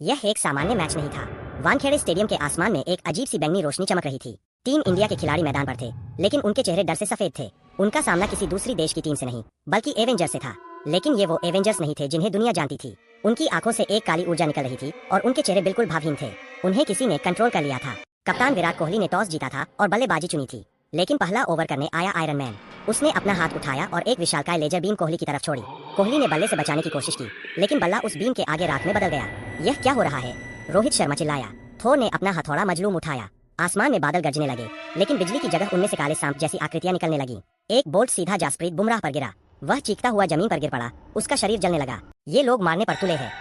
यह एक सामान्य मैच नहीं था। वानखेड़े स्टेडियम के आसमान में एक अजीब सी बैंगनी रोशनी चमक रही थी। टीम इंडिया के खिलाड़ी मैदान पर थे, लेकिन उनके चेहरे डर से सफेद थे। उनका सामना किसी दूसरी देश की टीम से नहीं, बल्कि एवेंजर्स से था। लेकिन ये वो एवेंजर्स नहीं थे जिन्हें दुनिया जानती थी। उनकी आंखों से एक काली ऊर्जा निकल रही थी और उनके चेहरे बिल्कुल भावहीन थे। उन्हें किसी ने कंट्रोल कर लिया था। कप्तान विराट कोहली ने टॉस जीता था और बल्लेबाजी चुनी थी, लेकिन पहला ओवर करने आया आयरन मैन। उसने अपना हाथ उठाया और एक विशालकाय लेजर बीम कोहली की तरफ छोड़ी। कोहली ने बल्ले से बचाने की कोशिश की, लेकिन बल्ला उस बीम के आगे राख में बदल गया। यह क्या हो रहा है? रोहित शर्मा चिल्लाया। थोर ने अपना हथौड़ा मजलूम उठाया। आसमान में बादल गरजने लगे, लेकिन बिजली की जगह उनमें से काले सांप जैसी आकृतियां निकलने लगी। एक बोल्ट सीधा जसप्रीत बुमराह पर गिरा। वह चीखता हुआ जमीन पर गिर पड़ा। उसका शरीर जलने लगा। ये लोग मारने पर तुले हैं।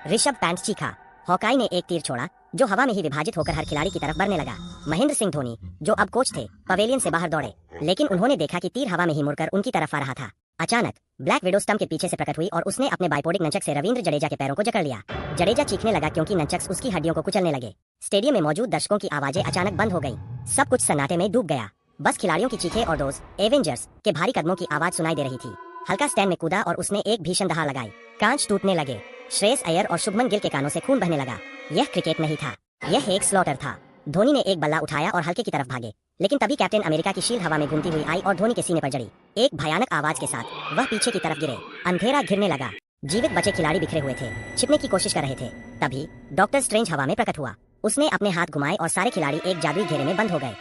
ऋषभ पंत चीखा। हॉकाई ने एक तीर छोड़ा जो हवा में ही विभाजित होकर हर खिलाड़ी की तरफ बढ़ने लगा। महेंद्र सिंह धोनी, जो अब कोच थे, पवेलियन से बाहर दौड़े, लेकिन उन्होंने देखा कि तीर हवा में ही मुड़कर उनकी तरफ आ रहा था। अचानक ब्लैक विडो स्टंप के पीछे से प्रकट हुई और उसने अपने बाइपोडिक नंचक से रविंद्र जडेजा के पैरों को जकड़ लिया। जडेजा चीखने लगा क्योंकि नंचक्स उसकी हड्डियों को कुचलने लगे। स्टेडियम में मौजूद दर्शकों की आवाजें अचानक बंद हो गईं। सब कुछ सन्नाटे में डूब गया। बस खिलाड़ियों की चीखें और दोस्त एवेंजर्स के भारी कदमों की आवाज सुनाई दे रही थी। हल्का स्टैंड में कूदा और उसने एक भीषण दहाड़ लगाई। कांच टूटने लगे। श्रेयस अय्यर और शुभमन गिल के कानों से खून बहने लगा। यह क्रिकेट नहीं था, यह एक स्लॉटर था। धोनी ने एक बल्ला उठाया और हल्के की तरफ भागे, लेकिन तभी कैप्टन अमेरिका की शील्ड हवा में घूमती हुई आई और धोनी के सीने पर जड़ी। एक भयानक आवाज के साथ वह पीछे की तरफ गिरे। अंधेरा घिरने लगा। जीवित बचे खिलाड़ी बिखरे हुए थे, छिपने की कोशिश कर रहे थे। तभी डॉक्टर स्ट्रेंज हवा में प्रकट हुआ। उसने अपने हाथ घुमाए और सारे खिलाड़ी एक जादुई घेरे में बंद हो गए।